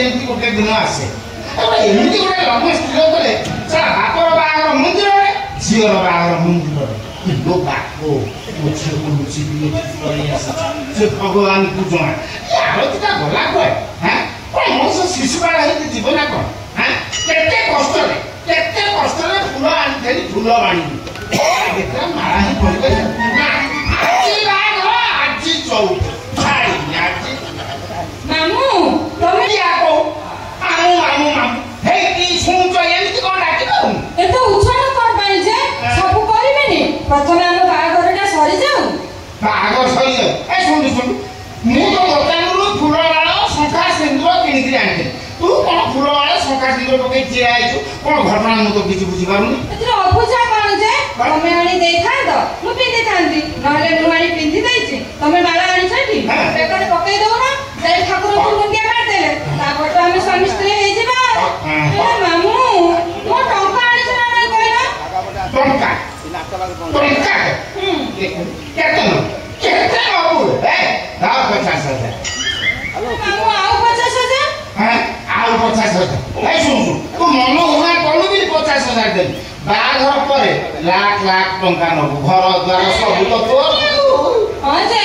एमती गोटे दिन आसे एमती गोटे लग्न स्त्री कले सारा बापर बाहागर मंदिर झीर बाहागर मंदिर लो बाको मो झील को लुचि से भगवान पूजा आरतीटा गला कहे हाँ कौन मनुष्य शिशुपाल होती जीवन कौन हाँ केते कष्ट फूल आनी फूल बाणी मारा ही पड़े आज चौथ मामू तमे क्या को मामू मामू मामू हे की सुन तो एमती कोन डाकी दउ एतो उछाल कर पाई जे सब करिबेनी प्रथमे हम बाहागरटा सरी जाऊ बाहागर सरी ए सुन मु तो दोकानरू फूल वाला शंखा सिंदूर किनि कि आनते तू कोन फूल वाला शंखा सिंदूर पके जे आइछु कोन घटना मु तो किछि बुझी पारुनी एतरो अबुझा कोन जे तमे आनी देखां तो मु पिंदी थांदी नहले नुआनी पिंदी दैछि तमे बाला आनी छथि बेकर पके दउ ना जय ठाकुर को मुंडिया मार देले तापर तो हम स्वामी स्त्री हे जिबा ए मामू मो टंका आनी छना नै कहला टंका केते बाबू ए दाव 50,000 मामू आउ 50,000 हां आउ 50,000 ए सुन तू मन हुआ कलु भी 50,000 दे बाघर परे लाख लाख टंका न घर द्वार सब तो तोर हां जे